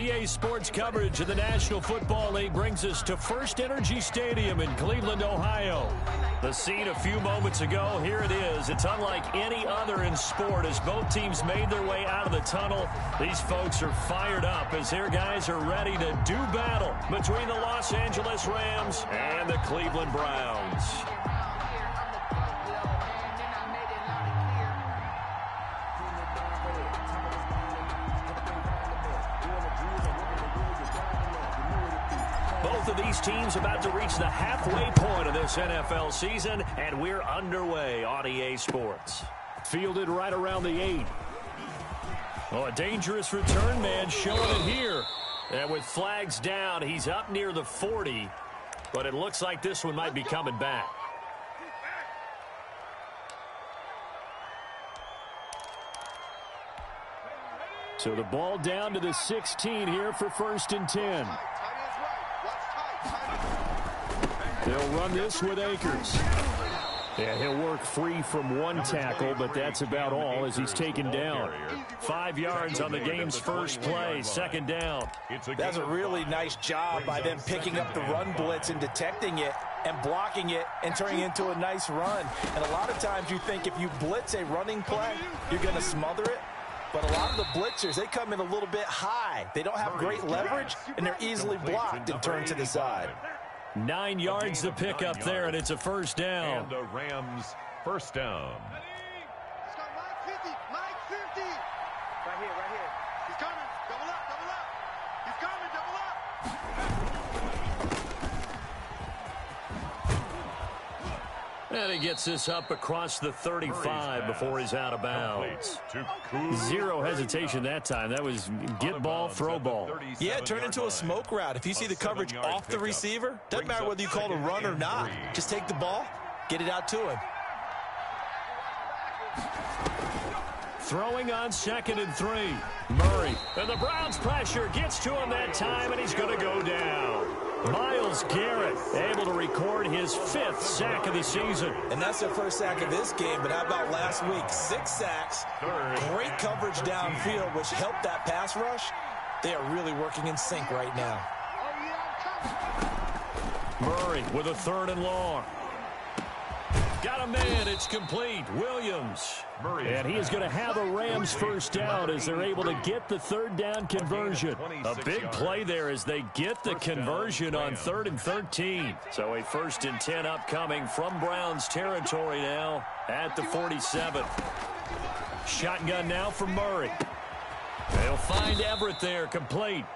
EA Sports coverage of the National Football League brings us to First Energy Stadium in Cleveland, Ohio. The scene a few moments ago, here it is. It's unlike any other in sport as both teams made their way out of the tunnel. These folks are fired up as their guys are ready to do battle between the Los Angeles Rams and the Cleveland Browns. Both of these teams about to reach the halfway point of this NFL season, and we're underway on EA Sports. Fielded right around the 8. Oh, a dangerous return man showing it here. And with flags down, he's up near the 40, but it looks like this one might be coming back. So the ball down to the 16 here for 1st and 10. They'll run this with Akers. Yeah, he'll work free from one tackle, but that's about all as he's taken down. 5 yards on the game's first play, 2nd down. That's a really nice job by them picking up the run blitz and detecting it and blocking it and turning it into a nice run. And a lot of times you think if you blitz a running play, you're going to smother it. But a lot of the blitzers, they come in a little bit high. They don't have great leverage, and they're easily blocked and turned to the side. 9 yards to pick up there, and it's a 1st down. And the Rams 1st down. Let's go, Mike 50, Mike 50. Right here, right here. He's coming, double up, double up. He's coming, double up. And he gets this up across the 35 before he's out of bounds. Zero hesitation that time. That was get ball, throw ball. Yeah, it turned into a smoke route. If you see the coverage off the receiver, doesn't matter whether you call it a run or not. Just take the ball, get it out to him. Throwing on 2nd and 3. Murray. And the Browns pressure gets to him that time, and he's going to go down. Myles Garrett able to record his 5th sack of the season. And that's their first sack of this game, but how about last week? 6 sacks, great coverage downfield, which helped that pass rush. They are really working in sync right now. Murray with a 3rd and long. Got a man, it's complete. Williams. And he is going to have a Rams 1st down as they're able to get the 3rd down conversion. A big play there as they get the conversion on 3rd and 13. So a 1st and 10 upcoming from Browns territory now at the 47. Shotgun now from Murray. They'll find Everett there, complete.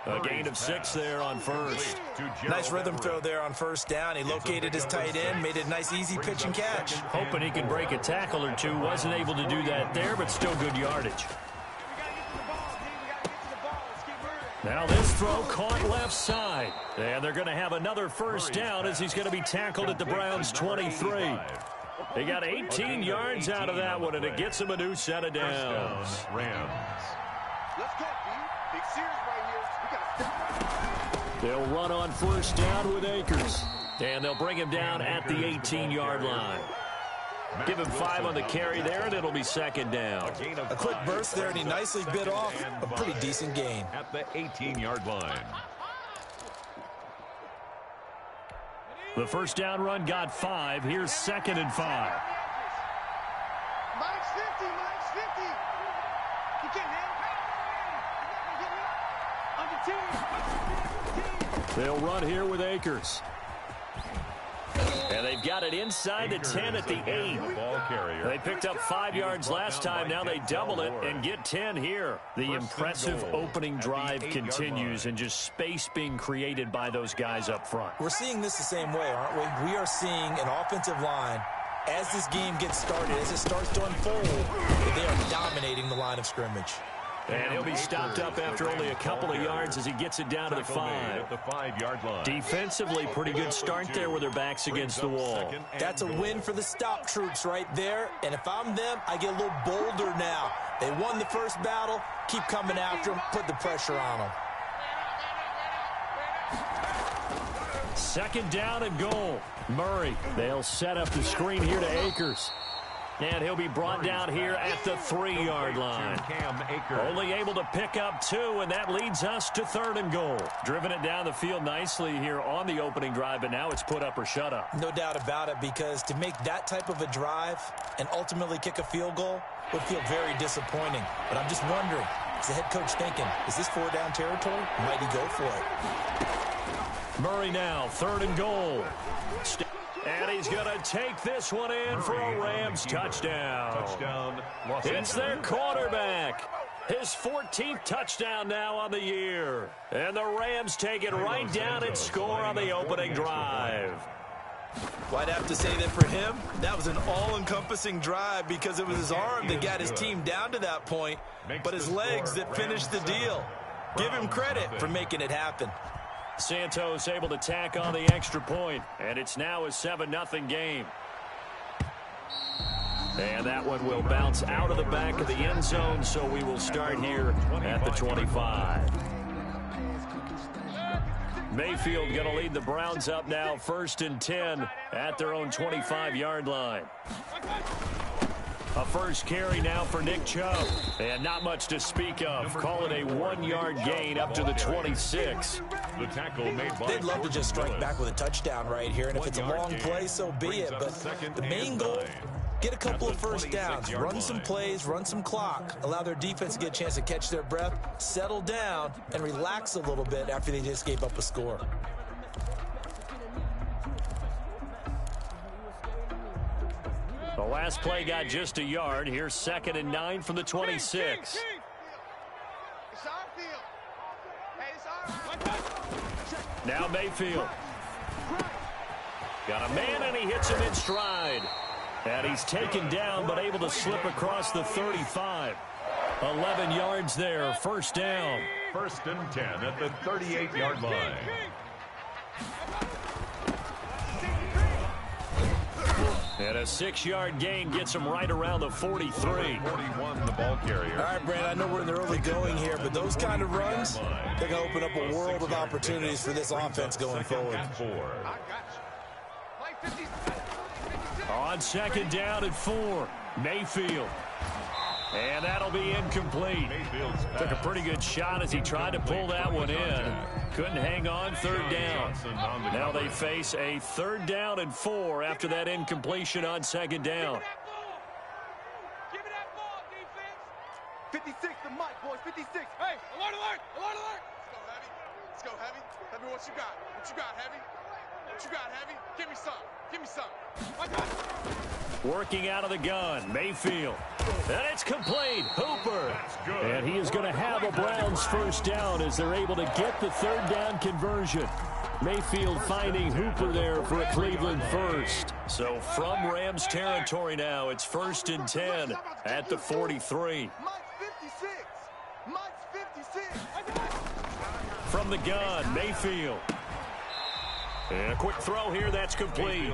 A gain of 6 there on 1st. Nice rhythm throw there on 1st down. He located his tight end, made it a nice easy pitch and catch. Hoping he could break a tackle or two. Wasn't able to do that there, but still good yardage. Now this throw caught left side. And they're going to have another 1st down as he's going to be tackled at the Browns 23. They got 18 yards out of that one, and it gets him a new set of downs. Rams. Let's go, B. Big series right here. We got to step. They'll run on 1st down with Akers. And they'll bring him down at the 18-yard line. Give him 5 on the carry there, and it'll be 2nd down. A quick burst there, and he nicely bit off a pretty decent gain. At the 18-yard line. The 1st down run got 5. Here's 2nd and 5. Mike's 50, Mike's 50. You can't handle it. They'll run here with Akers. And they've got it inside the 10 at the 8. They picked up 5 yards last time. Now they double it and get 10 here. The impressive opening drive continues and just space being created by those guys up front. We're seeing this the same way, aren't we? We are seeing an offensive line as this game gets started, as it starts to unfold, that they are dominating the line of scrimmage. And he'll be stopped up after only a couple of yards as he gets it down to the 5. At the 5-yard line. Defensively, pretty good start there with their backs against the wall. That's a win for the stop troops right there. And if I'm them, I get a little bolder now. They won the first battle. Keep coming after them. Put the pressure on them. 2nd down and goal. Murray. They'll set up the screen here to Akers. And he'll be brought down here at the 3-yard line. Only able to pick up 2, and that leads us to 3rd and goal. Driven it down the field nicely here on the opening drive, but now it's put up or shut up. No doubt about it, because to make that type of a drive and ultimately kick a field goal would feel very disappointing. But I'm just wondering, is the head coach thinking, is this 4-down territory? Might he go for it? Murray now, 3rd and goal. And he's going to take this one in for a Rams touchdown. It's their quarterback. His 14th touchdown now on the year. And the Rams take it right down and score on the opening drive. Well, I'd have to say that for him, that was an all-encompassing drive because it was his arm that got his team down to that point, but his legs that finished the deal. Give him credit for making it happen. Santos able to tack on the extra point, and it's now a 7-0 game. And that one will bounce out of the back of the end zone, so we will start here at the 25. Mayfield going to lead the Browns up now, 1st and 10 at their own 25-yard line. A first carry now for Nick Chubb. And not much to speak of. Call it a 1-yard gain up to the 26. The tackle made by They'd love to just strike back with a touchdown right here, and if it's a long play, so be it. But the main goal, get a couple of first downs, run some plays, run some clock, allow their defense to get a chance to catch their breath, settle down, and relax a little bit after they just gave up a score. The last play got just a yard. Here's 2nd and 9 from the 26. Now Mayfield. Got a man, and he hits him in stride. And he's taken down, but able to slip across the 35. 11 yards there, 1st down. 1st and 10 at the 38-yard line. And a 6-yard gain gets him right around the 43. 41, the ball carrier. All right, Brand, I know we're in the early going here, but those kind of runs, they're going to open up a world of opportunities for this offense going forward. On 2nd down and 4, Mayfield. And that'll be incomplete. Took a pretty good shot as he tried to pull that one in. Couldn't hang on, 3rd down. Now they face a 3rd down and 4 after that incompletion on 2nd down. Give me that ball, defense. 56, the mic, boys, 56. Hey, alert, alert, alert, alert. Let's go, Heavy. Tell me what you got. What you got, Heavy? What you got, Heavy? Give me some. Give me some. Working out of the gun, Mayfield. And it's complete. Hooper. And he is going to have a Browns 1st down as they're able to get the 3rd down conversion. Mayfield finding Hooper there for a Cleveland 1st. So from Rams territory now, it's 1st and 10 at the 43. From the gun, Mayfield. And a quick throw here, that's complete.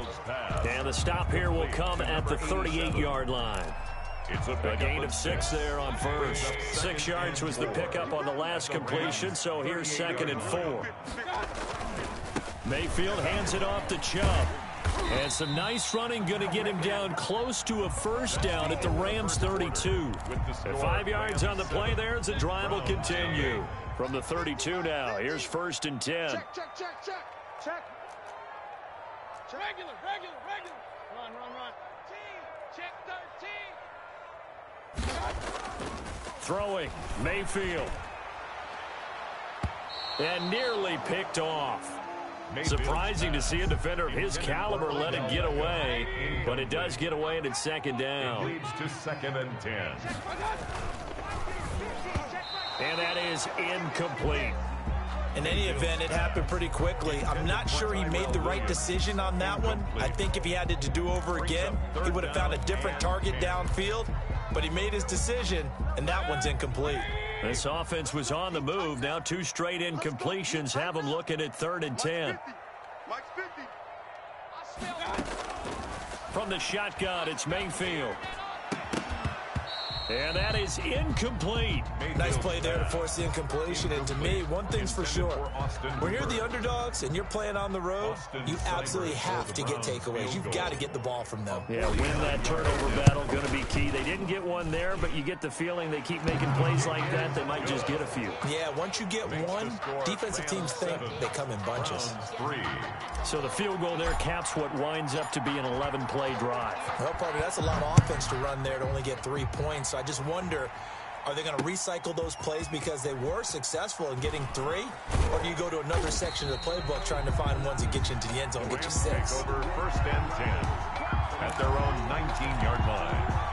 And the stop here will come at the 38-yard line. A gain of 6 there on 1st. 6 yards was the pickup on the last completion, so here's 2nd and 4. Mayfield hands it off to Chubb. And some nice running, going to get him down close to a 1st down at the Rams 32. And 5 yards on the play there as the drive will continue. From the 32 now, here's 1st and 10. Check, check, check, check. Check. Regular. Run. Check 13. Throwing, Mayfield. And nearly picked off. Surprising to see a defender of his caliber let it get away, but it does get away and it's 2nd down. Leads to 2nd and 10. And that is incomplete. In any event, it happened pretty quickly. I'm not sure he made the right decision on that one. I think if he had to do over again, he would have found a different target downfield. But he made his decision, and that one's incomplete. This offense was on the move. Now 2 straight incompletions have them looking at 3rd and 10. From the shotgun, it's Mayfield. And that is incomplete. Nice play there to force the incompletion. And to me, one thing's for sure. When you're the underdogs and you're playing on the road, you absolutely have to get takeaways. You've got to get the ball from them. Yeah, win that turnover battle, going to be key. They didn't get one there, but you get the feeling they keep making plays like that, they might just get a few. Yeah, once you get one, defensive teams think they come in bunches. So the field goal there caps what winds up to be an 11-play drive. Well, partner, that's a lot of offense to run there to only get 3 points. So I just wonder, are they going to recycle those plays because they were successful in getting 3? Or do you go to another section of the playbook trying to find ones that get you into the end zone and get you 6? Over first and 10 at their own 19-yard line.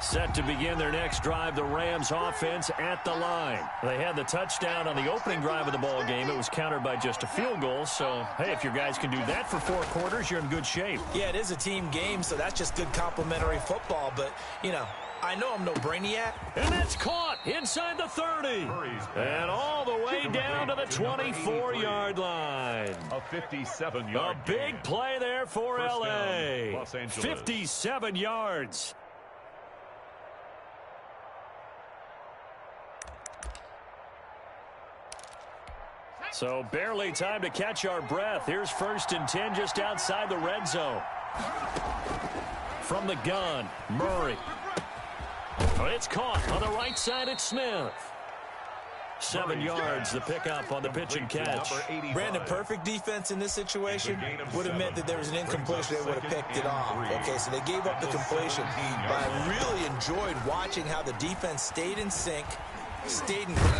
Set to begin their next drive, the Rams offense at the line. They had the touchdown on the opening drive of the ball game. It was countered by just a field goal. So, hey, if your guys can do that for 4 quarters, you're in good shape. Yeah, it is a team game, so that's just good complimentary football. But, you know, I know I'm no brainiac. And that's caught inside the 30. And all the way down to the 24-yard line. A 57-yard A big play there for First L.A. down, Los Angeles. 57 yards. So barely time to catch our breath. Here's first and 10 just outside the red zone. From the gun, Murray. Oh, it's caught on the right side. It's Smith. 7 yards, the pickup on the pitch and catch. Brandon, perfect defense in this situation would have meant that there was an incompletion. They would have picked it off. Okay, so they gave up the completion. But I really enjoyed watching how the defense stayed in sync.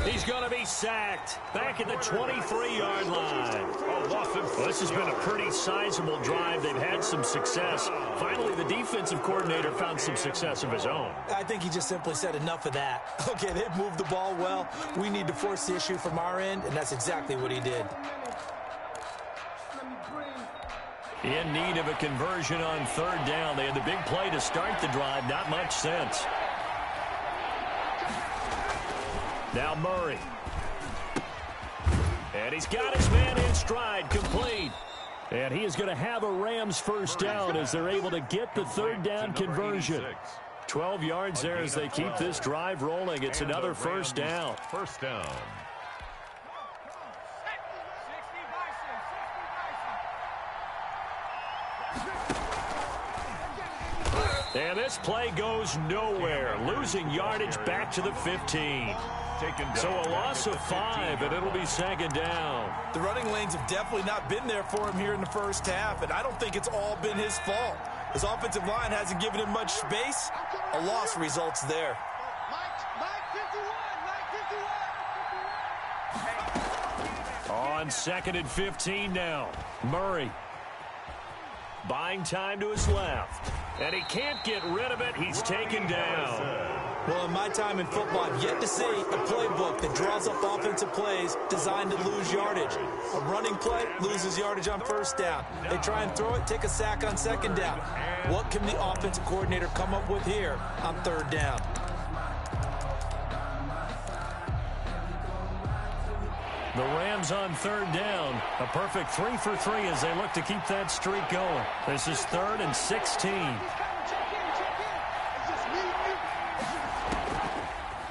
He's going to be sacked back at the 23-yard line. Well, this has been a pretty sizable drive. They've had some success. Finally, the defensive coordinator found some success of his own. I think he just simply said enough of that. Okay, they've moved the ball well. We need to force the issue from our end, and that's exactly what he did. In need of a conversion on third down. They had the big play to start the drive. Not much sense. Now Murray. And he's got his man in stride, complete. And he is going to have a Rams first down as they're able to get the third down conversion. 12 yards there as they keep this drive rolling. It's another first down. First down. And this play goes nowhere. Losing yardage back to the 15. So a loss of 5, and it'll be second down. The running lanes have definitely not been there for him here in the first half, and I don't think it's all been his fault. His offensive line hasn't given him much space. A loss results there. On second and 15 now. Murray buying time to his left. And he can't get rid of it. He's taken down. Well, in my time in football, I've yet to see a playbook that draws up offensive plays designed to lose yardage. A running play loses yardage on first down. They try and throw it, take a sack on second down. What can the offensive coordinator come up with here on third down? The Rams on third down. A perfect 3 for 3 as they look to keep that streak going. This is 3rd and 16.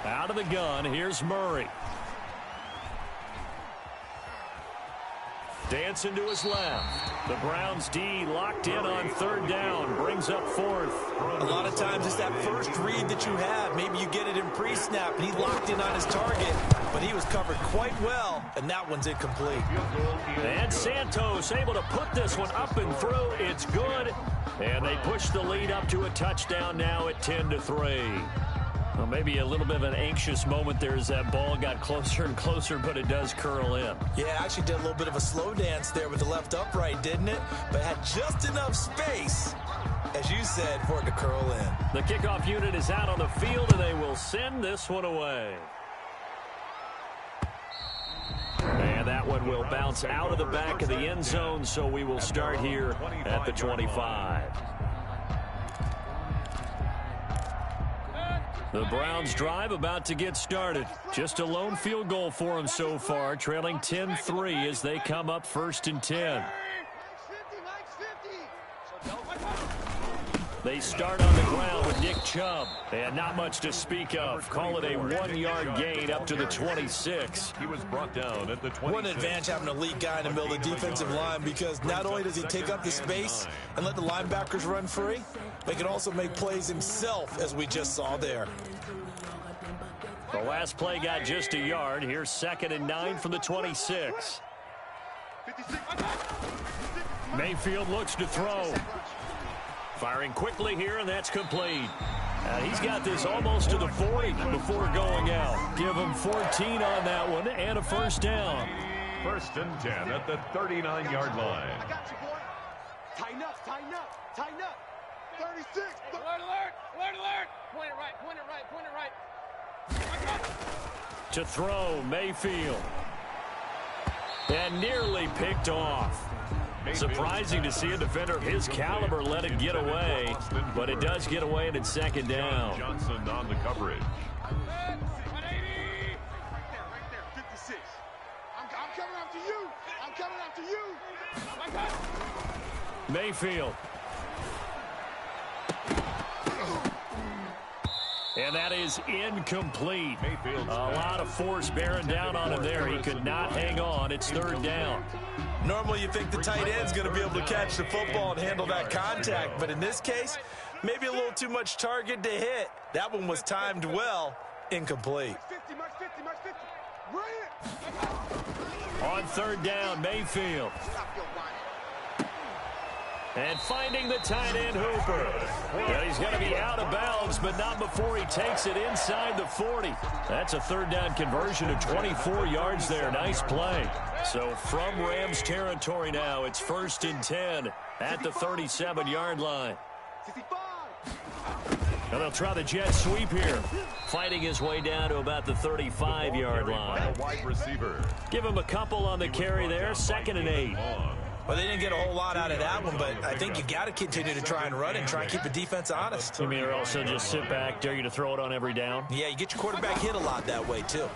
Out of the gun, here's Murray. Dancing to his left. The Browns D locked in on third down. Brings up 4th. A lot of times it's that first read that you have. Maybe you get it in pre-snap, and he locked in on his target. But he was covered quite well, and that one's incomplete. And Santos able to put this one up and through. It's good. And they push the lead up to a touchdown now at 10-3. Well, maybe a little bit of an anxious moment there as that ball got closer and closer, but it does curl in. Yeah, actually did a little bit of a slow dance there with the left upright, didn't it? But had just enough space, as you said, for it to curl in. The kickoff unit is out on the field, and they will send this one away. And that one will bounce out of the back of the end zone, so we will start here at the 25. The Browns drive about to get started. Just a lone field goal for them so far, trailing 10-3 as they come up 1st and 10. They start on the ground with Nick Chubb. And not much to speak of. Call it a 1-yard gain up to the 26. He was brought down at the 26. What an advantage having an elite guy in the middle of the defensive line, because not only does he take up the space and let the linebackers run free, but he can also make plays himself, as we just saw there. The last play got just a yard. Here's 2nd and 9 from the 26. Mayfield looks to throw. Firing quickly here, and that's complete. He's got this almost to the 40 before going out. Give him 14 on that one and a first down. 1st and 10 at the 39-yard line. I got you, boy. Tighten up, tighten up, tighten up. 36. Alert, alert, alert, alert. Point it right, point it right, point it right. To throw, Mayfield. And nearly picked off. Surprising to see a defender of his caliber let it get away, but it does get away and it's 2nd down. Johnson on the coverage. 180. Right there, 56. I'm coming after you. I'm coming after you. My God. Mayfield. And that is incomplete. Mayfield's a lot of force bearing down on him there. He could not hang on. It's 3rd down. Normally you think the tight end's going to be able to catch the football and handle that contact, but in this case, maybe a little too much target to hit. That one was timed well, incomplete. 50, Max 50, Max 50. Bring it. On 3rd down, Mayfield. And finding the tight end, Hooper. And he's going to be out of bounds, but not before he takes it inside the 40. That's a 3rd down conversion of 24 yards there. Nice play. So from Rams territory now, it's 1st and 10 at the 37-yard line. 65. And they'll try the jet sweep here. Fighting his way down to about the 35-yard line. Wide receiver. Give him a couple on the carry there. 2nd and 8. Well, they didn't get a whole lot out of that one, but I think you got to continue to try and run and try and keep the defense honest. You mean or also just sit back, dare you to throw it on every down? Yeah, you get your quarterback hit a lot that way, too.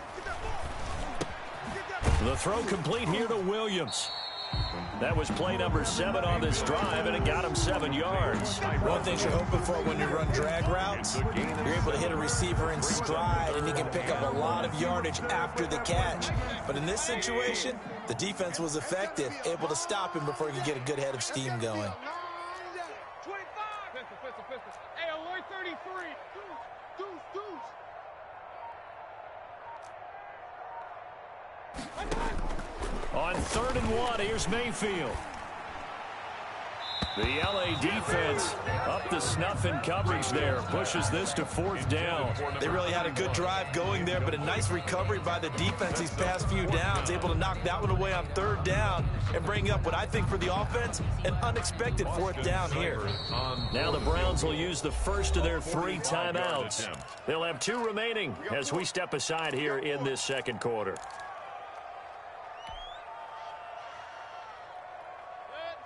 The throw complete here to Williams. That was play number 7 on this drive, and it got him 7 yards. One thing you're hoping for when you run drag routes, you're able to hit a receiver in stride, and he can pick up a lot of yardage after the catch. But in this situation, the defense was effective, able to stop him before he could get a good head of steam going. 25. Pistol. Hey, alert 33. Deuce. On 3rd and 1, here's Mayfield. The LA defense up to snuff in coverage there. Pushes this to 4th down. They really had a good drive going there, but a nice recovery by the defense these past few downs. Able to knock that one away on 3rd down and bring up what I think for the offense, an unexpected 4th down here. Now the Browns will use the first of their 3 timeouts. They'll have 2 remaining as we step aside here in this 2nd quarter.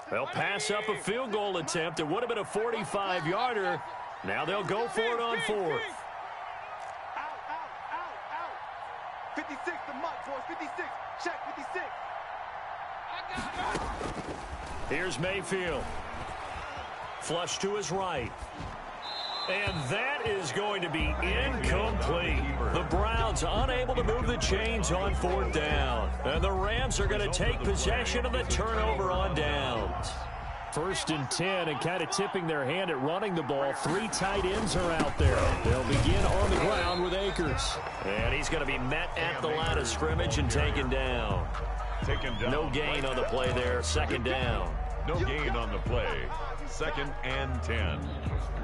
They'll pass up a field goal attempt. It would have been a 45-yarder. Now they'll go for it on 4th. Out. 56, the mic, boys. 56. Check, 56. Here's Mayfield. Flush to his right. And that is going to be incomplete. The Browns unable to move the chains on 4th down. And the Rams are going to take possession of the turnover on downs. 1st and 10, and kind of tipping their hand at running the ball. 3 tight ends are out there. They'll begin on the ground with Akers. And he's going to be met at the line of scrimmage and taken down. No gain on the play there. 2nd down. No gain on the play. 2nd and 10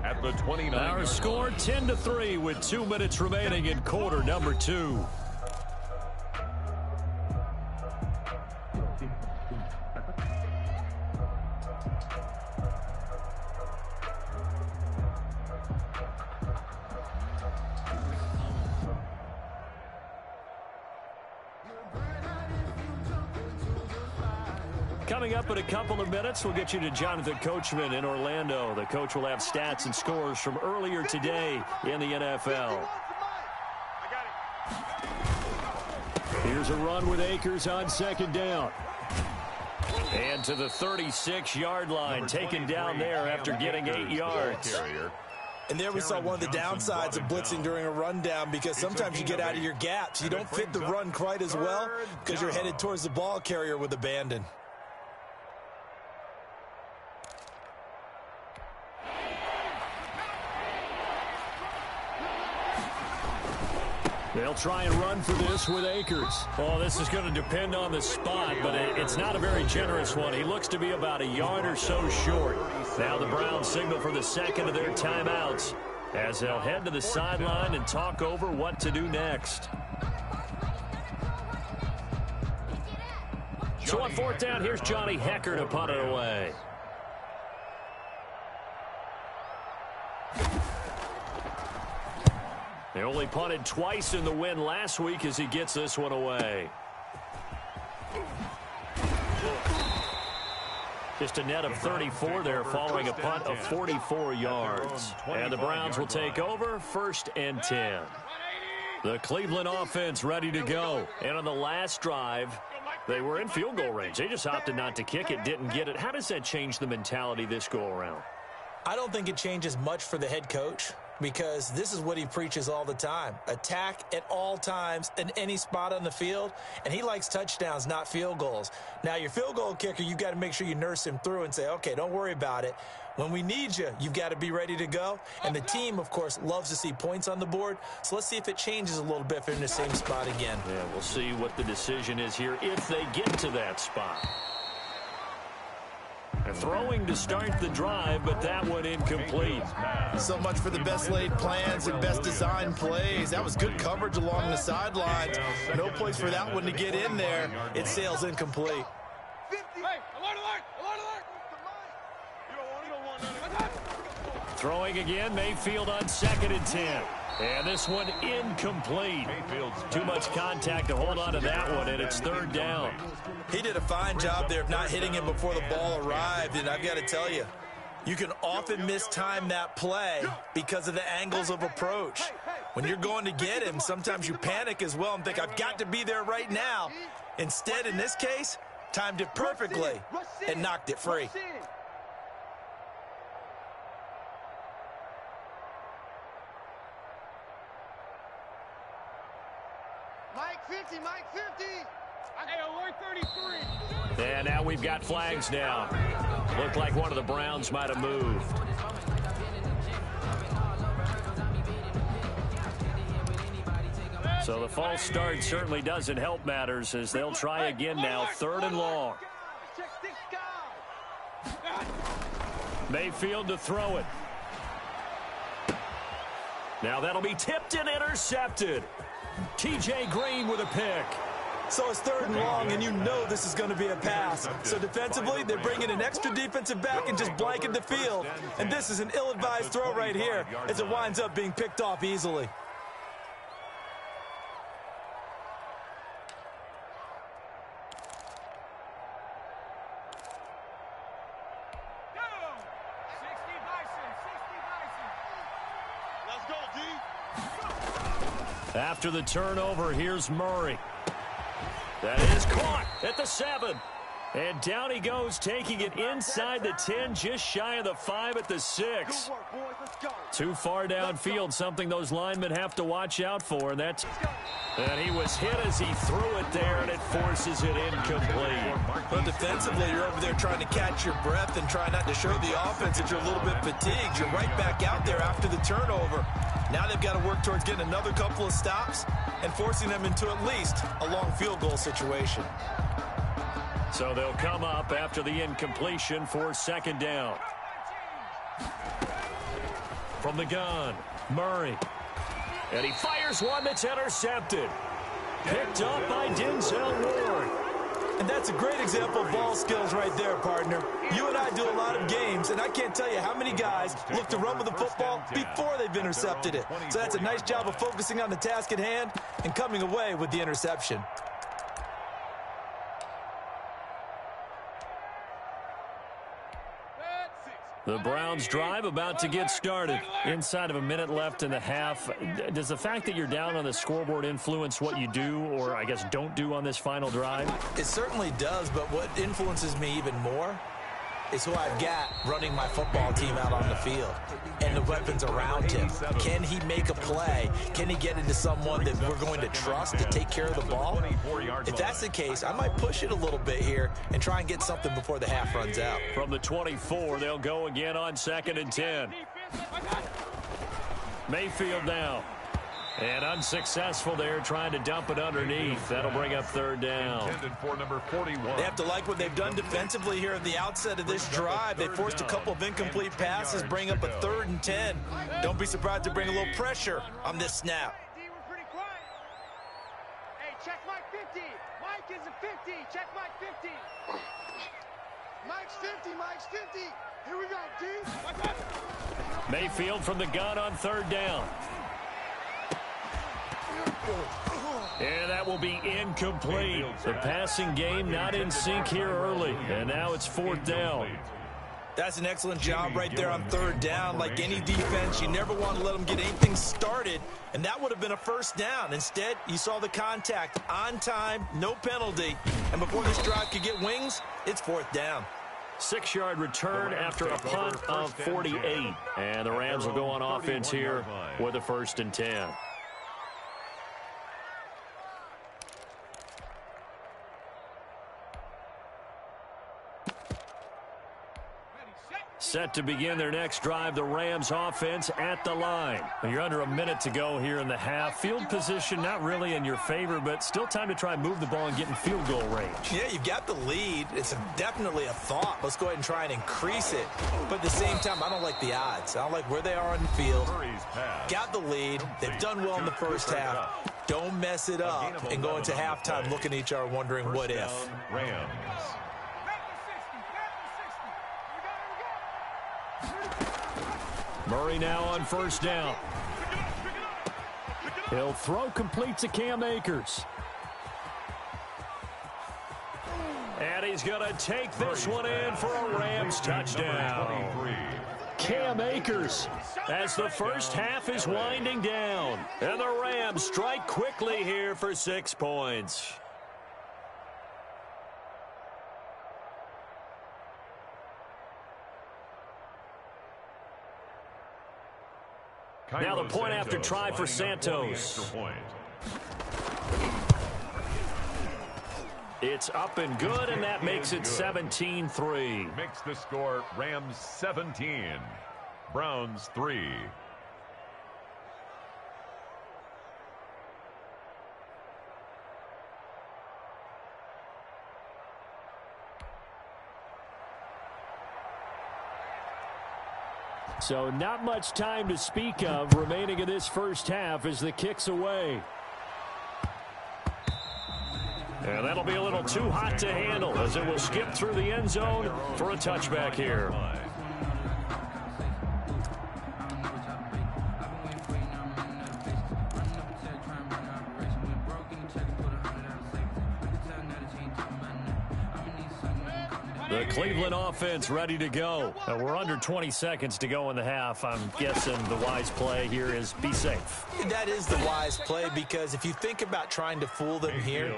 at the 29. Our score 10-3 with 2 minutes remaining in quarter number 2. Coming up in a couple of minutes, we'll get you to Jonathan Coachman in Orlando. The coach will have stats and scores from earlier today in the NFL. Here's a run with Akers on 2nd down. And to the 36-yard line, taken down there after getting 8 yards. And there we saw one of the downsides of blitzing during a rundown, because sometimes you get out of your gaps. You don't fit the run quite as well because you're headed towards the ball carrier with abandon. They'll try and run for this with Akers. Oh, this is going to depend on the spot, but it's not a very generous one. He looks to be about a yard or so short. Now the Browns signal for the second of their timeouts as they'll head to the sideline and talk over what to do next. So on fourth down, here's Johnny Hecker to punt it away. They only punted twice in the win last week as he gets this one away. Just a net of 34 there following a punt of 44 yards. And the Browns will take over, 1st and 10. The Cleveland offense ready to go. And on the last drive, they were in field goal range. They just opted not to kick it, didn't get it. How does that change the mentality this go around? I don't think it changes much for the head coach, because this is what he preaches all the time. Attack at all times in any spot on the field, and he likes touchdowns, not field goals. Now, your field goal kicker, you've got to make sure you nurse him through and say, okay, don't worry about it. When we need you, you've got to be ready to go. And the team, of course, loves to see points on the board. So let's see if it changes a little bit if they're in the same spot again. Yeah, we'll see what the decision is here if they get to that spot. And throwing to start the drive, but that one incomplete. So much for the best laid plans and best designed plays. That was good coverage along the sidelines. No place for that one to get in there. It sails incomplete. Hey, alert, alert, alert, alert. You don't want none. Throwing again, Mayfield on 2nd and 10. And this one incomplete. Too much contact to hold on to that one, and it's 3rd down. He did a fine job there of not hitting him before the ball arrived, and I've got to tell you, you can often mistime that play because of the angles of approach. When you're going to get him, sometimes you panic as well and think, I've got to be there right now. Instead, in this case, timed it perfectly and knocked it free. Mike 50, Mike 50. Hey, alert 33. And now we've got flags down. Looked like one of the Browns might have moved. So the false start certainly doesn't help matters as they'll try again now, 3rd and long. Mayfield to throw it. Now that'll be tipped and intercepted. TJ Green with a pick. So it's 3rd and long, and you know this is going to be a pass. So defensively, they're bringing an extra defensive back and just blanket the field. And this is an ill-advised throw right here as it winds up being picked off easily. After the turnover, here's Murray. That is caught at the 7. And down he goes, taking it inside the 10, just shy of the 5 at the 6. Too far downfield, something those linemen have to watch out for. And he was hit as he threw it there, and it forces it incomplete. But defensively, you're over there trying to catch your breath and try not to show the offense that you're a little bit fatigued. You're right back out there after the turnover. Now they've got to work towards getting another couple of stops and forcing them into at least a long field goal situation. So they'll come up after the incompletion for 2nd down. From the gun, Murray. And he fires one that's intercepted. Picked up by Denzel Ward. And that's a great example of ball skills right there, partner. You and I do a lot of games, and I can't tell you how many guys look to run with the football before they've intercepted it. So that's a nice job of focusing on the task at hand and coming away with the interception. The Browns drive about to get started. Inside of a minute left in the half. Does the fact that you're down on the scoreboard influence what you do, or I guess don't do on this final drive? It certainly does, but what influences me even more is who I've got running my football team out on the field and the weapons around him. Can he make a play? Can he get into someone that we're going to trust to take care of the ball? If that's the case, I might push it a little bit here and try and get something before the half runs out. From the 24, they'll go again on 2nd and 10. Mayfield now. And unsuccessful there, trying to dump it underneath. That'll bring up 3rd down. For number 41. They have to like what they've done defensively here at the outset of this drive. They forced a couple of incomplete passes, bring up a 3rd and 10. Don't be surprised to bring a little pressure on this snap. Hey, D, we're pretty quiet. Hey, check Mike 50. Mike is a 50. Check Mike 50. Mike's 50. Mike's 50. Here we go, D. Mayfield from the gun on 3rd down. And that will be incomplete. The passing game not in sync here early. And now it's 4th down. That's an excellent job right there on 3rd down. Like any defense, you never want to let them get anything started. And that would have been a 1st down. Instead, you saw the contact on time, no penalty. And before this drive could get wings, it's 4th down. 6-yard return after a punt of 48. And the Rams will go on offense here with a 1st and 10. Set to begin their next drive, the Rams offense at the line. You're under a minute to go here in the half. Field position not really in your favor, but still time to try and move the ball and get in field goal range. Yeah, you've got the lead. It's definitely a thought. Let's go ahead and try and increase it. But at the same time, I don't like the odds. I don't like where they are on the field. Got the lead. They've done well in the first half. Don't mess it up and go into halftime looking at each other wondering what if. Rams. Murray now on 1st down. He'll throw complete to Cam Akers. And he's going to take this one in for a Rams touchdown. Cam Akers as the first half is winding down. And the Rams strike quickly here for 6 points. Now the point after try for Santos. It's up and good, and that makes it 17-3. Makes the score Rams 17, Browns 3. So not much time to speak of remaining in this first half as the kick's away. And that'll be a little too hot to handle as it will skip through the end zone for a touchback here. The Cleveland offense ready to go. We're under 20 seconds to go in the half. I'm guessing the wise play here is be safe. That is the wise play, because if you think about trying to fool them here,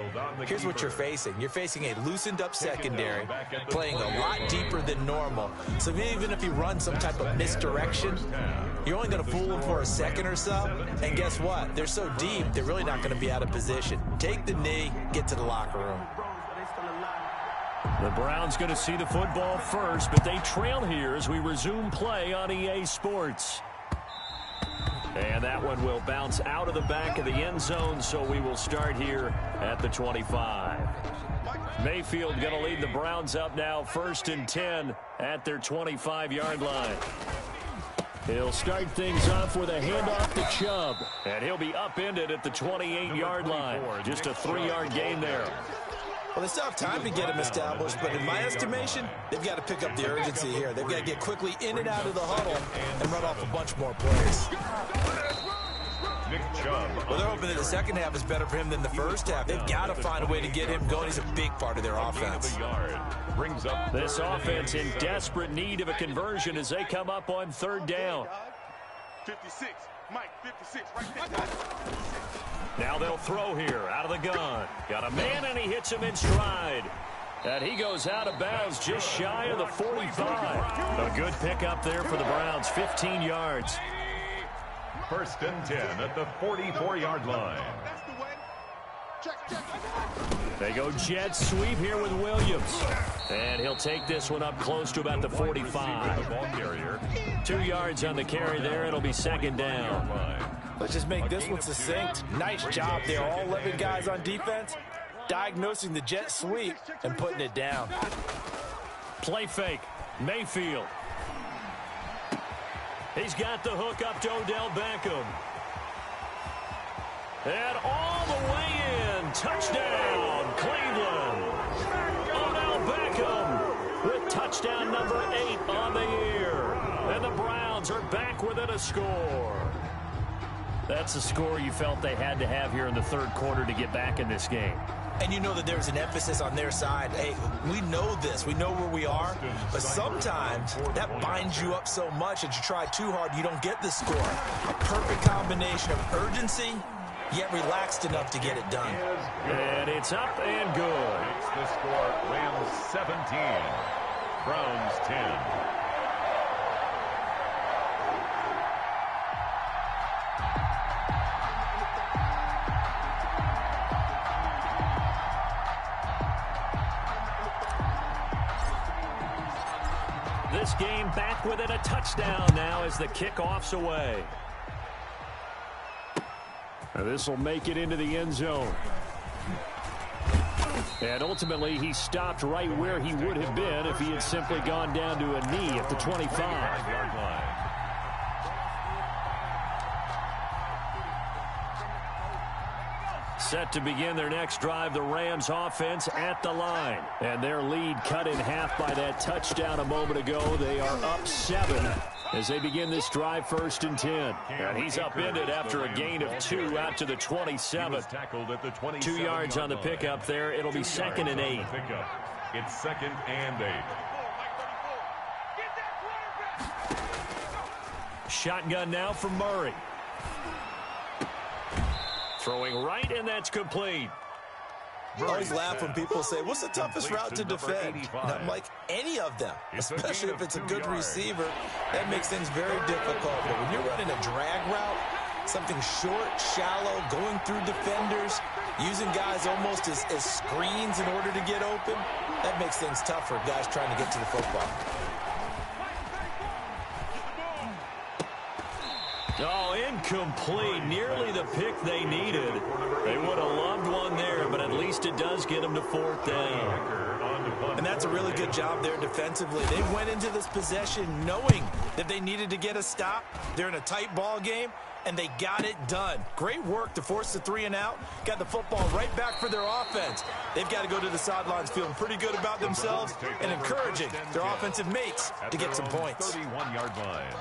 here's what you're facing. You're facing a loosened up secondary, playing a lot deeper than normal. So even if you run some type of misdirection, you're only going to fool them for a second or so. And guess what? They're so deep, they're really not going to be out of position. Take the knee, get to the locker room. The Browns going to see the football first, but they trail here as we resume play on EA Sports. And that one will bounce out of the back of the end zone, so we will start here at the 25. Mayfield going to lead the Browns up now, 1st and 10 at their 25-yard line. He'll start things off with a handoff to Chubb, and he'll be upended at the 28-yard line. Just a 3-yard gain there. Well, they still have time to get him established, but in my estimation, they've got to pick up the urgency here. They've got to get quickly in and out of the huddle and run off a bunch more plays. Nick Chubb. Well, they're hoping that the second half is better for him than the first half. They've got to find a way to get him going. He's a big part of their offense. Brings up this offense in desperate need of a conversion as they come up on third down. 56. Mike, 56. Right there. Now they'll throw here out of the gun. Got a man, and he hits him in stride. And he goes out of bounds just shy of the 45. A good pickup there for the Browns, 15 yards. First and 10 at the 44-yard line. That's the way. Check. They go jet sweep here with Williams. And he'll take this one up close to about the 45. The ball carrier. 2 yards on the carry there. It'll be second down. Let's just make this one succinct. Nice job there. All 11 guys on defense diagnosing the jet sweep and putting it down. Play fake. Mayfield. He's got the hook up to Odell Beckham. And all the way in. Touchdown, Cleveland. Odell Beckham with touchdown number 8 on the year. And the Browns are back within a score. That's the score you felt they had to have here in the third quarter to get back in this game. And you know that there's an emphasis on their side. Hey, we know this. We know where we are. But sometimes that binds you up so much that you try too hard, you don't get the score. A perfect combination of urgency, yet relaxed enough to get it done. And it's up and good. Makes the score Rams 17, Browns 10. This game back within a touchdown now as the kickoff's away. This will make it into the end zone. And ultimately, he stopped right where he would have been if he had simply gone down to a knee at the 25. Set to begin their next drive, the Rams offense at the line. And their lead cut in half by that touchdown a moment ago. They are up 7 as they begin this drive, 1st and 10. And he's upended after a gain of 2 out to the 27. 2 yards on the pickup there. It'll be 2nd and 8. It's 2nd and 8. Shotgun now for Murray. Throwing right, and that's complete. I always laugh when people say, what's the toughest route to defend? And I'm like, any of them, especially if it's a good receiver. That makes things very difficult. But when you're running a drag route, something short, shallow, going through defenders, using guys almost as screens in order to get open, that makes things tough for guys trying to get to the football. Oh, incomplete. Nearly the pick they needed. They would have loved one there, but at least it does get them to 4th down. And that's a really good job there defensively. They went into this possession knowing that they needed to get a stop. They're in a tight ball game, and they got it done. Great work to force the 3 and out. Got the football right back for their offense. They've got to go to the sidelines feeling pretty good about themselves and encouraging their offensive mates to get some points. 31-yard line.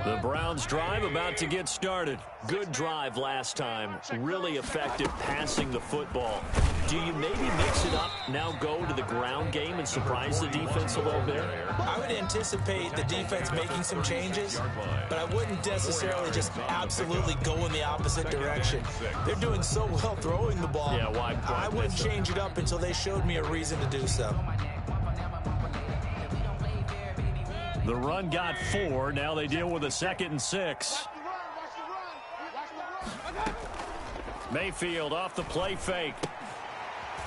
The Browns drive about to get started. Good drive last time. Really effective passing the football. Do you maybe mix it up, now go to the ground game and surprise the defense a little bit? I would anticipate the defense making some changes, but I wouldn't necessarily just absolutely go in the opposite direction. They're doing so well throwing the ball. Yeah, why I wouldn't change it up until they showed me a reason to do so. The run got 4. Now they deal with a 2nd and 6. Mayfield off the play fake.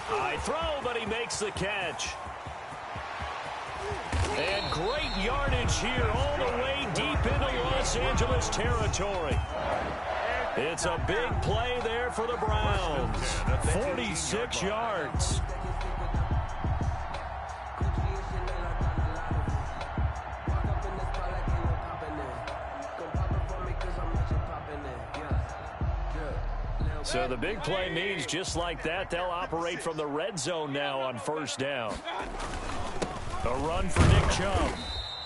High throw, but he makes the catch. And great yardage here all the way deep into Los Angeles territory. It's a big play there for the Browns. 46 yards. So the big play means just like that, they'll operate from the red zone now on first down. A run for Nick Chubb.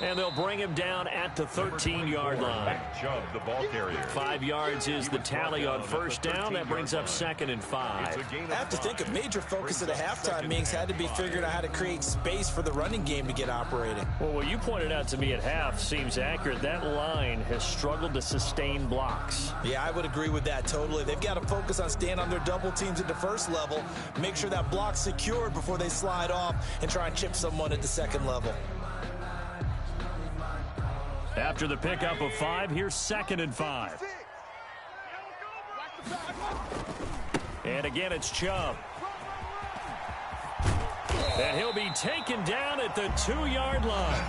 And they'll bring him down at the 13-yard line. Chubb, the ball carrier. 5 yards is the tally on first down. That brings up 2nd and 5. I have to think a major focus of the halftime meetings had to be figuring out how to create space for the running game to get operating. Well, what you pointed out to me at half seems accurate. That line has struggled to sustain blocks. Yeah, I would agree with that totally. They've got to focus on staying on their double teams at the first level, make sure that block's secured before they slide off and try and chip someone at the second level. After the pickup of 5, here's 2nd and 5. And again, it's Chubb. And he'll be taken down at the 2-yard line.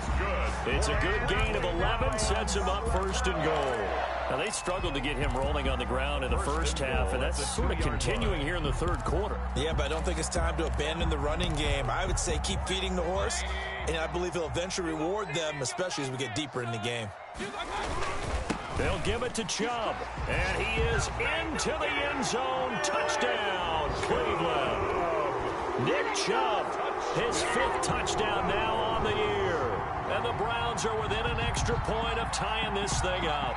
It's a good gain of 11, sets him up 1st and goal. Now, they struggled to get him rolling on the ground in the first half, and that's sort of continuing here in the third quarter. Yeah, but I don't think it's time to abandon the running game. I would say keep feeding the horse, and I believe he'll eventually reward them, especially as we get deeper in the game. They'll give it to Chubb, and he is into the end zone. Touchdown, Cleveland. Nick Chubb, his 5th touchdown now on the year. And the Browns are within an extra point of tying this thing up.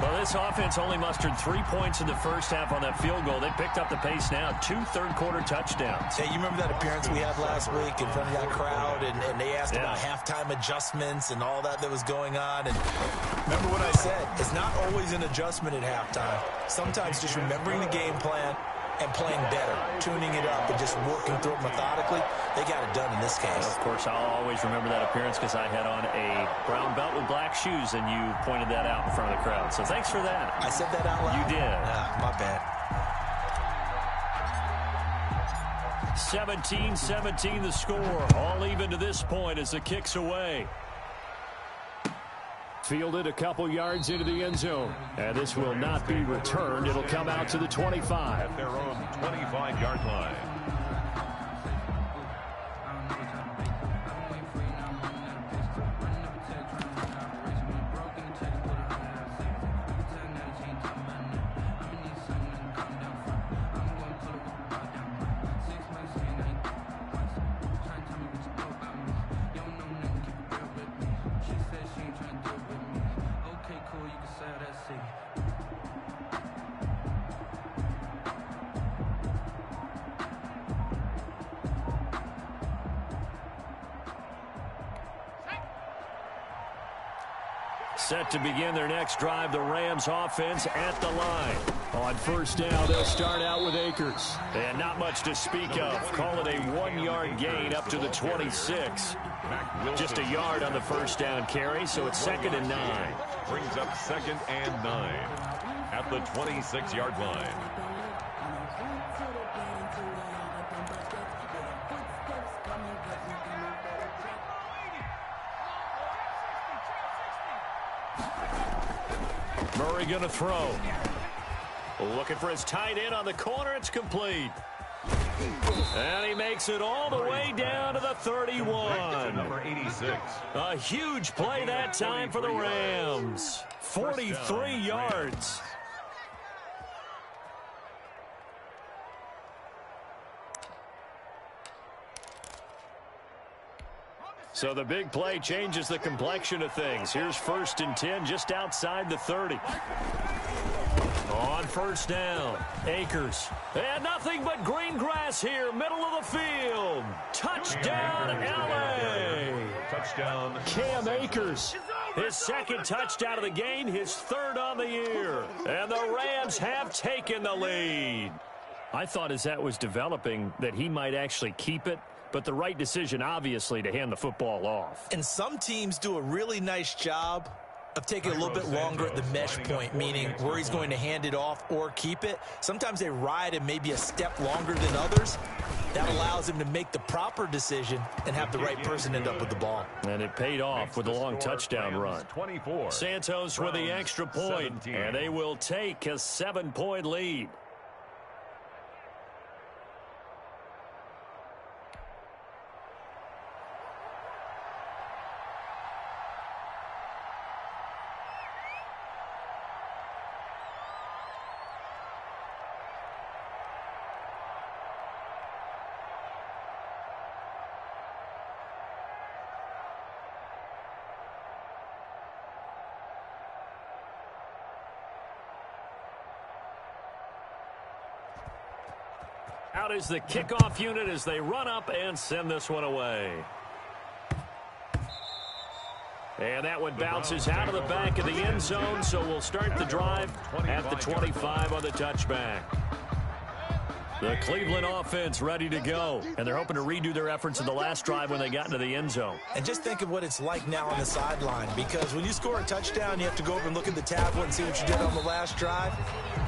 Well, this offense only mustered 3 points in the first half on that field goal. They picked up the pace now. 2 third-quarter touchdowns. Hey, you remember that appearance we had last week in front of that crowd, and they asked about halftime adjustments and all that was going on. And remember what I said, it's not always an adjustment at halftime. Sometimes just remembering the game plan and playing better, tuning it up and just working through it methodically. They got it done in this case. Of course, I'll always remember that appearance because I had on a brown belt with black shoes, and you pointed that out in front of the crowd. So thanks for that. I said that out loud? You did. My bad. 17-17 the score. All even to this point as the kick's away. Fielded a couple yards into the end zone. And this will not be returned. It'll come out to the 25. At their own 25-yard line. Set to begin their next drive, the Rams offense at the line. On first down, they'll start out with Akers. And not much to speak of. Call it a 1-yard gain up to the 26. Just a yard on the first down carry, so it's 2nd and 9. Brings up 2nd and 9 at the 26-yard line. Murray going to throw. Looking for his tight end on the corner. It's complete. And he makes it all the way down to the 31. Number 86. A huge play that time for the Rams. 43 yards. So the big play changes the complexion of things. Here's 1st and 10 just outside the 30. On first down, Akers. And nothing but green grass here, middle of the field. Touchdown, L.A. Touchdown. Cam Akers. His 2nd touchdown of the game, his 3rd on the year. And the Rams have taken the lead. I thought as that was developing that he might actually keep it. But the right decision, obviously, to hand the football off. And some teams do a really nice job of taking a little bit longer at the mesh point, meaning where he's going to hand it off or keep it. Sometimes they ride him maybe a step longer than others. That allows him to make the proper decision and have the right person end up with the ball. And it paid off with a long touchdown run. Santos with the extra point, and they will take a 7-point lead. Out is the kickoff unit as they run up and send this one away. And that one bounces out of the back of the end zone, so we'll start the drive at the 25 on the touchback. The Cleveland offense ready to go, and they're hoping to redo their efforts in the last drive when they got into the end zone. And just think of what it's like now on the sideline, because when you score a touchdown, you have to go over and look at the tablet and see what you did on the last drive.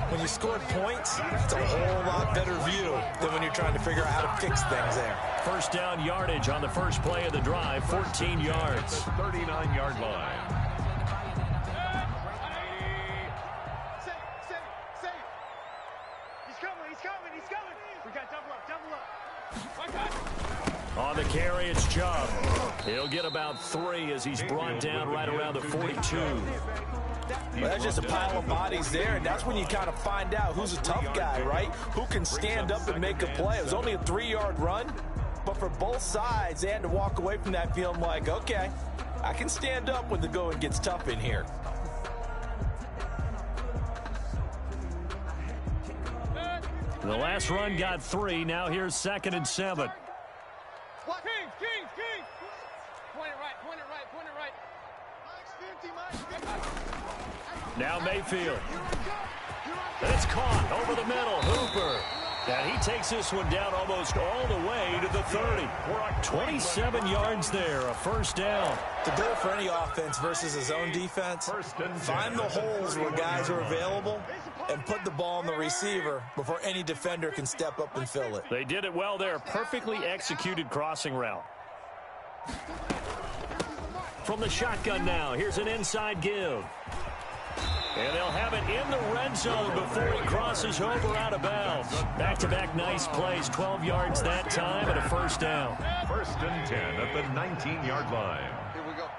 When you scored points, it's a whole lot better view than when you're trying to figure out how to fix things there. First down yardage on the first play of the drive, 14 yards. 39-yard line. On the carry, it's Chubb. He'll get about 3 as he's brought down right around the 42. Well, that's just a pile of bodies there, and that's when you kind of find out who's a tough guy, right? Who can stand up and make a play. It was only a 3-yard run, but for both sides, they had to walk away from that feeling like, okay, I can stand up when the going gets tough in here. The last run got 3. Now here's 2nd and 7. King. Point it right. Mike's 50, Mike. Now Mayfield. And it's caught over the middle. Hooper. And he takes this one down almost all the way to the 30. 27 yards there, a first down. The goal for any offense versus his own defense, find the holes where guys are available and put the ball on the receiver before any defender can step up and fill it. They did it well there. Perfectly executed crossing route. From the shotgun now, here's an inside give. And they'll have it in the red zone before he crosses over out of bounds. Back-to-back nice plays, 12 yards that time and a first down. 1st and 10 at the 19-yard line. Here we go.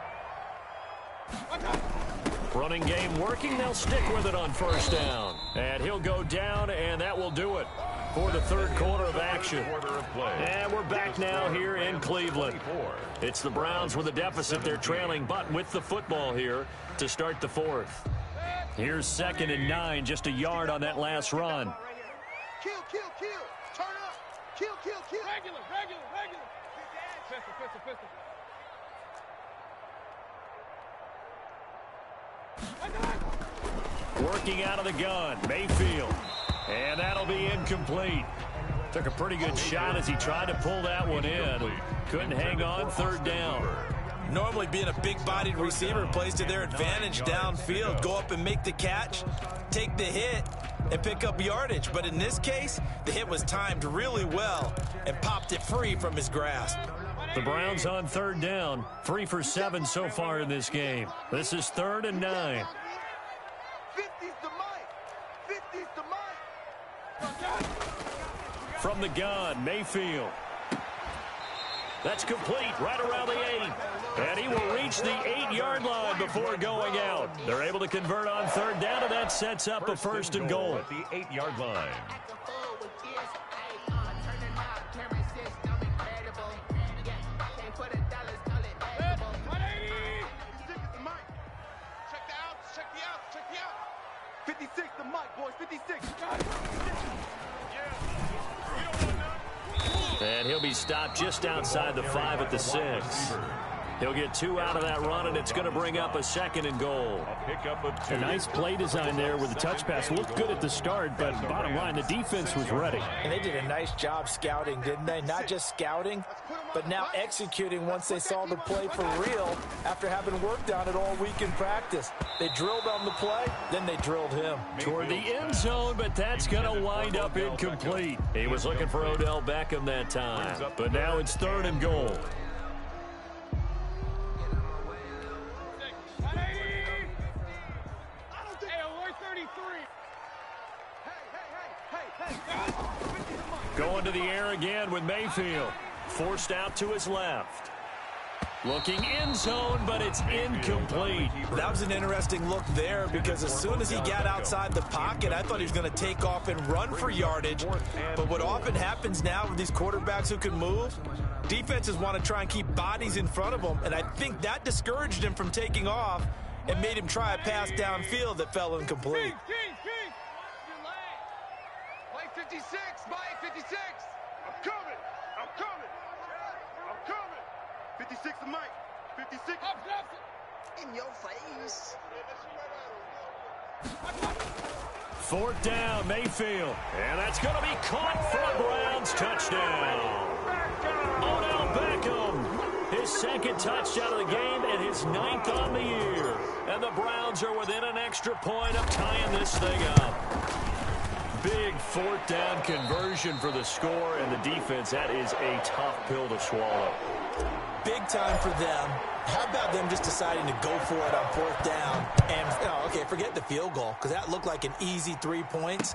Running game working, they'll stick with it on first down. And he'll go down, and that will do it for the third quarter of action. And we're back now here in Cleveland. It's the Browns with a deficit. They're trailing, but with the football here to start the fourth. Here's 2nd and 9, just a yard on that last run. Kill. Turn up. Kill. Regular. Pistol. Working out of the gun, Mayfield. And that'll be incomplete. Took a pretty good shot as he tried to pull that one in. Couldn't hang on, 3rd down. Normally being a big-bodied receiver plays to their advantage downfield. Go up and make the catch, take the hit, and pick up yardage. But in this case, the hit was timed really well and popped it free from his grasp. The Browns on 3rd down, 3 for 7 so far in this game. This is 3rd and 9. 50's the mic. From the gun, Mayfield. That's complete right around the 8. And he will reach the 8-yard line before going out. They're able to convert on 3rd down, and that sets up a 1st and goal. At the 8-yard line. Check the outs. 56 the mic, boys. 56. And he'll be stopped just outside the 5 at the 6. He'll get 2 out of that run, and it's going to bring up a 2nd and goal. A pickup of 2. A nice play design there with the touch pass. Looked good at the start, but bottom line, the defense was ready. And they did a nice job scouting, didn't they? Not just scouting, but now executing once they saw the play for real after having worked on it all week in practice. They drilled on the play, then they drilled him. Toward the end zone, but that's going to wind up incomplete. He was looking for Odell Beckham that time, but now it's 3rd and goal. Going to the air again with Mayfield. Forced out to his left. Looking end zone, but it's incomplete. That was an interesting look there because as soon as he got outside the pocket, I thought he was going to take off and run for yardage. But what often happens now with these quarterbacks who can move, defenses want to try and keep bodies in front of them, and I think that discouraged him from taking off and made him try a pass downfield that fell incomplete. Play 56. 56, Mike, 56. I'm coming. I'm coming. I'm coming. 56 to Mike. 56. In your face. Fourth down, Mayfield. And that's going to be caught for a Browns touchdown. Odell Beckham, his second touchdown of the game and his 9th on the year. And the Browns are within an extra point of tying this thing up. Big fourth down conversion for the score, and the defense, that is a tough pill to swallow. Big time for them. How about them just deciding to go for it on fourth down? And, okay, forget the field goal, because that looked like an easy 3 points.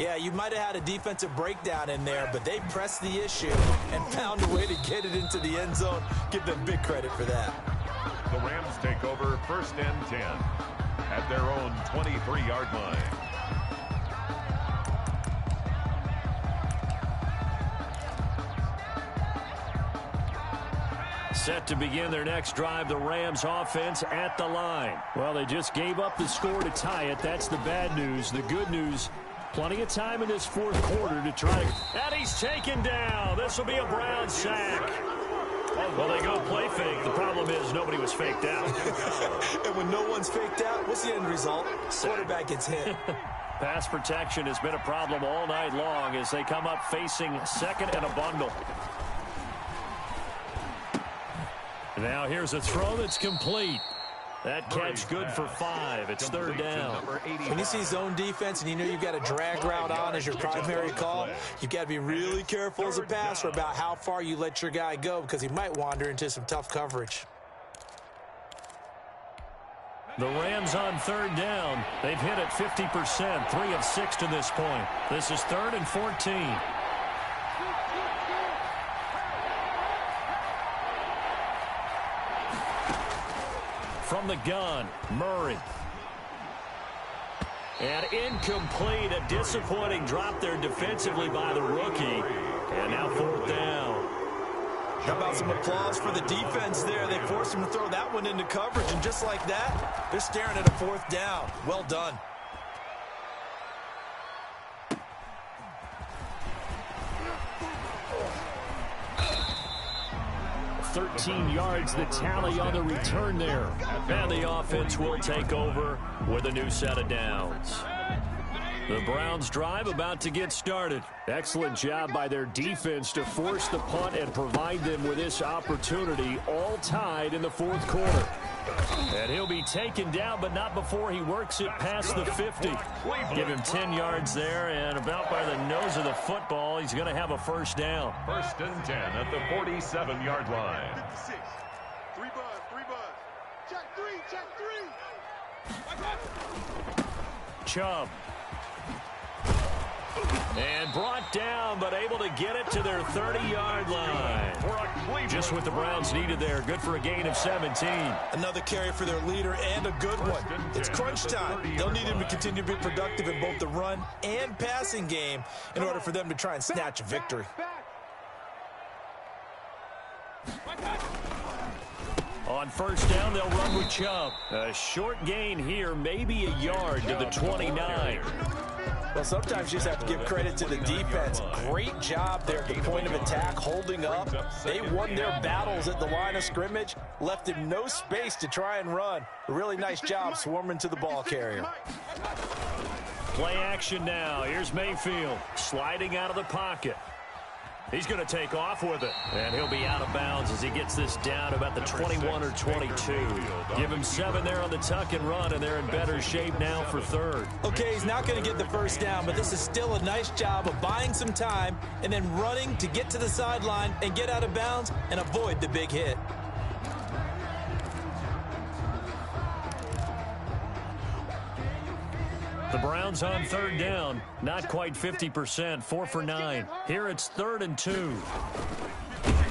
Yeah, you might have had a defensive breakdown in there, but they pressed the issue and found a way to get it into the end zone. Give them big credit for that. The Rams take over 1st and 10 at their own 23-yard line. Set to begin their next drive, the Rams offense at the line. Well, they just gave up the score to tie it. That's the bad news. The good news, plenty of time in this fourth quarter to try. And he's taken down. This will be a Browns sack. Well, they go play fake. The problem is nobody was faked out. And when no one's faked out, what's the end result? Quarterback gets hit. Pass protection has been a problem all night long as they come up facing second and a bundle. Now here's a throw that's complete. That catch good for 5. It's 3rd down. When you see zone defense and you know you've got a drag route on as your primary call, you've got to be really careful as a passer about how far you let your guy go because he might wander into some tough coverage. The Rams on 3rd down. They've hit it 50%, 3 of 6 to this point. This is 3rd and 14. From the gun, Murray. And incomplete. A disappointing drop there defensively by the rookie. And now 4th down. How about some applause for the defense there? They forced him to throw that one into coverage, and just like that, they're staring at a 4th down. Well done. 13 yards the tally on the return there. And the offense will take over with a new set of downs. The Browns drive about to get started. Excellent job by their defense to force the punt and provide them with this opportunity, all tied in the fourth quarter. And he'll be taken down, but not before he works it past the 50. Give him 10 yards there, and about by the nose of the football, he's going to have a 1st down. 1st and 10 at the 47-yard line. 56. 3 buzz, 3 buzz. Check 3, check 3. Chubb. And brought down, but able to get it to their 30-yard line. Just what the Browns needed there. Good for a gain of 17. Another carry for their leader and a good one. It's crunch time. They'll need him to continue to be productive in both the run and passing game in order for them to try and snatch a victory. On 1st down, they'll run with Chubb. A short gain here, maybe a yard to the 29. Well, sometimes you just have to give credit to the defense. Great job there at the point of attack, holding up. They won their battles at the line of scrimmage, left him no space to try and run. A really nice job swarming to the ball carrier. Play action now. Here's Mayfield sliding out of the pocket. He's going to take off with it, and he'll be out of bounds as he gets this down about the 21 or 22. Give him 7 there on the tuck and run, and they're in better shape now for 3rd. Okay, he's not going to get the 1st down, but this is still a nice job of buying some time and then running to get to the sideline and get out of bounds and avoid the big hit. The Browns on 3rd down, not quite 50%, 4 for 9. Here it's 3rd and 2.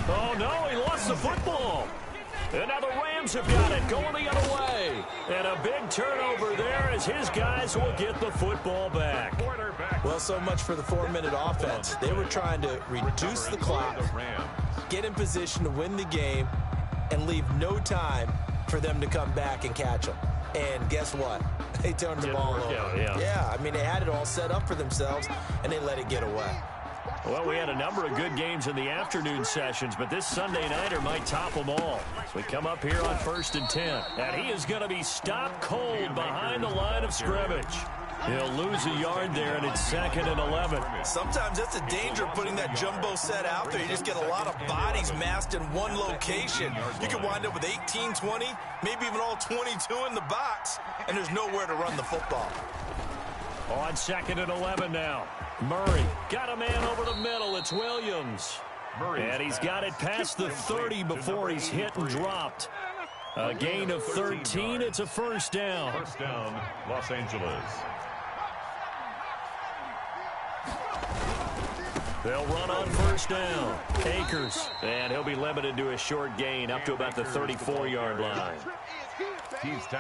Oh, no, he lost the football. And now the Rams have got it, going the other way. And a big turnover there as his guys will get the football back. Well, so much for the 4-minute offense. They were trying to reduce the clock, get in position to win the game, and leave no time for them to come back and catch them. And guess what? They turned the ball over. Yeah, I mean, they had it all set up for themselves, and they let it get away. Well, we had a number of good games in the afternoon sessions, but this Sunday nighter might top them all. So we come up here on 1st and 10. And he is going to be stopped cold behind the line of scrimmage. He'll lose a yard there, and it's 2nd and 11. Sometimes that's the danger of putting that jumbo set out there. You just get a lot of bodies massed in one location. You can wind up with 18, 20, maybe even all 22 in the box, and there's nowhere to run the football. On 2nd and 11 now. Murray got a man over the middle. It's Williams. And he's got it past the 30 before he's hit and dropped. A gain of 13. It's a first down. First down, Los Angeles. They'll run on first down. Akers. And he'll be limited to a short gain up to about the 34-yard line.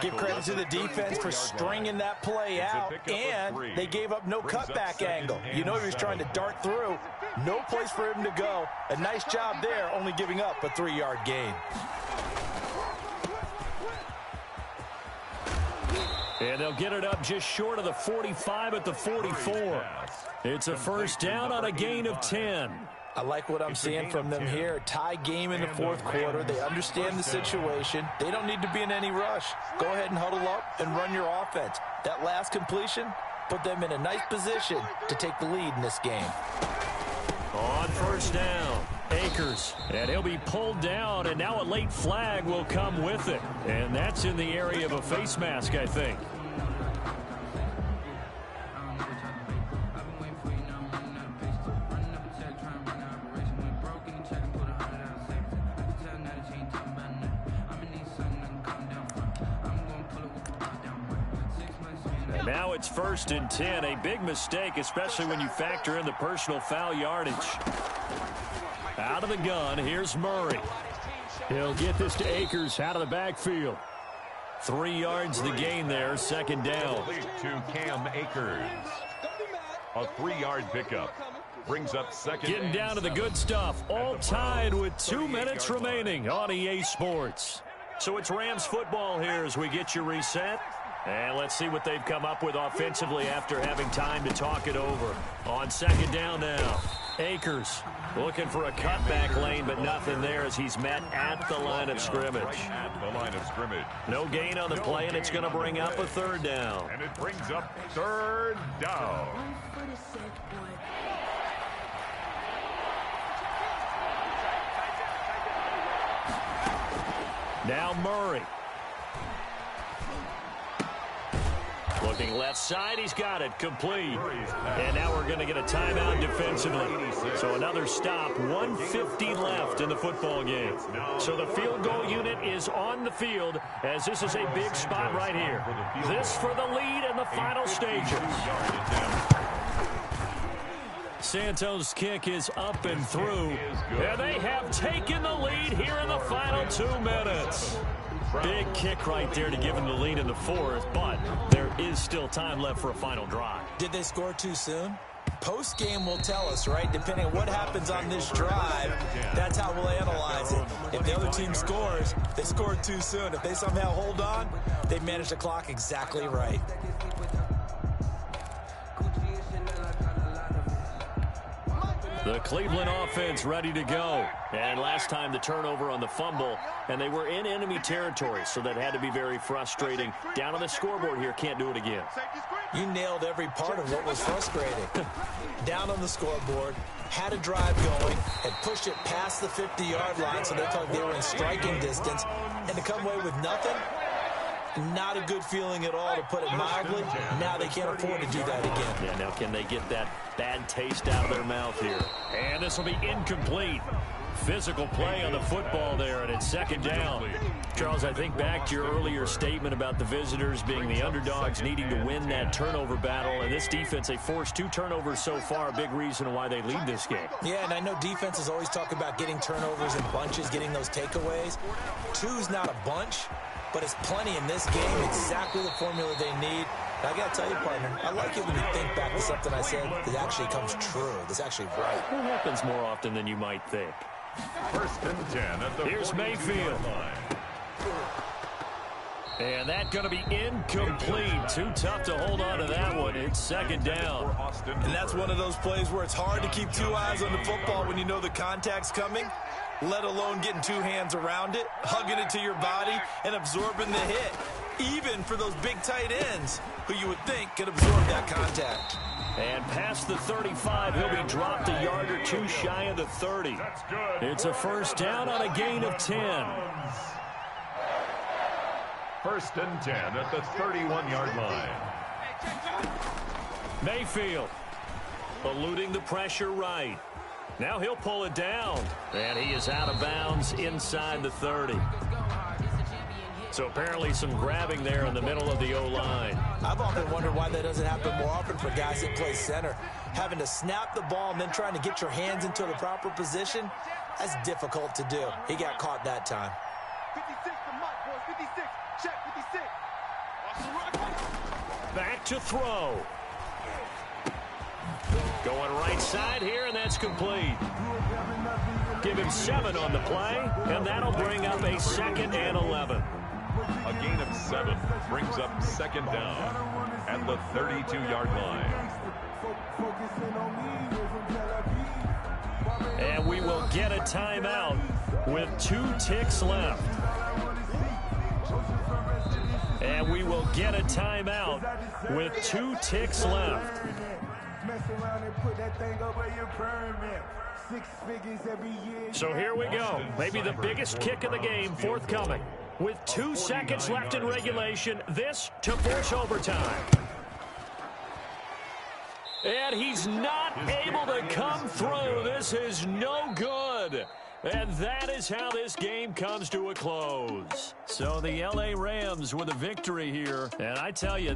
Give credit to the defense for stringing that play out, and they gave up no cutback angle. You know he was trying to dart through. No place for him to go. A nice job there, only giving up a 3-yard gain. And they'll get it up just short of the 45 at the 44. It's a first down on a gain of 10. I like what I'm seeing from them here. Tie game in the fourth quarter. They understand the situation. They don't need to be in any rush. Go ahead and huddle up and run your offense. That last completion put them in a nice position to take the lead in this game. On first down, Akers. And he'll be pulled down, and now a late flag will come with it. And that's in the area of a face mask, I think. Now it's 1st and 10, a big mistake, especially when you factor in the personal foul yardage. Out of the gun, here's Murray. He'll get this to Akers out of the backfield. 3 yards the gain there, 2nd down. To Cam Akers. A 3-yard pickup. Brings up 2nd. Getting down to the good stuff. All tied with 2 minutes remaining on EA Sports. So it's Rams football here as we get you reset. And let's see what they've come up with offensively after having time to talk it over. On 2nd down now, Akers looking for a cutback lane, but nothing there as he's met at the line of scrimmage. No gain on the play, and it's going to bring up a 3rd down. And it brings up 3rd down. Now Murray. Looking left side, he's got it, complete. And now we're going to get a timeout defensively. So another stop, 1:50 left in the football game. So the field goal unit is on the field as this is a big spot right here. This for the lead in the final stages. Santos' kick is up and through. And they have taken the lead here in the final 2 minutes. Big kick right there to give him the lead in the 4th, but there is still time left for a final drive. Did they score too soon? Post-game will tell us, right? Depending on what happens on this drive, that's how we'll analyze it. If the other team scores, they scored too soon. If they somehow hold on, they've managed the clock exactly right. The Cleveland offense ready to go. And last time the turnover on the fumble, and they were in enemy territory, so that had to be very frustrating. Down on the scoreboard here, can't do it again. You nailed every part of what was frustrating. Down on the scoreboard, had a drive going, had pushed it past the 50-yard line, so they thought they were in striking distance, and to come away with nothing, not a good feeling at all, to put it mildly. Now they can't afford to do that again. Yeah, now can they get that bad taste out of their mouth here? And this will be incomplete. Physical play on the football there, and it's 2nd down. Charles, I think back to your earlier statement about the visitors being the underdogs needing to win that turnover battle, and this defense, they forced 2 turnovers so far, a big reason why they lead this game. Yeah, and I know defenses always talk about getting turnovers in bunches, getting those takeaways. 2's not a bunch, but it's plenty in this game, exactly the formula they need. I got to tell you, partner, I like it when you think back to something I said that actually comes true. That's actually right. It happens more often than you might think. 1st and 10 at the Here's Mayfield. And that's going to be incomplete. Too tough to hold on to that one. It's second down. And that's one of those plays where it's hard to keep two eyes on the football when you know the contact's coming, let alone getting two hands around it, hugging it to your body, and absorbing the hit. Even for those big tight ends who you would think could absorb that contact. And past the 35, he'll be dropped a yard or two shy of the 30. It's a first down on a gain of 10. First and 10 at the 31-yard line. Mayfield eluding the pressure right. Now he'll pull it down. And he is out of bounds inside the 30. So apparently some grabbing there in the middle of the O-line. I've often wondered why that doesn't happen more often for guys that play center. Having to snap the ball and then trying to get your hands into the proper position, that's difficult to do. He got caught that time. 56 to Mike, boys. 56. Check 56. Back to throw. Going right side here, and that's complete. Give him 7 on the play, and that'll bring up a 2nd and 11. A gain of 7 brings up second down at the 32-yard line. And we will get a timeout with 2 ticks left. And we will get a timeout with 2 ticks left. So here we go. Maybe the biggest kick of the game forthcoming. With 2 seconds left in regulation, this to force overtime. And he's not able to come through. This is no good. And that is how this game comes to a close. So the LA Rams with a victory here. And I tell you,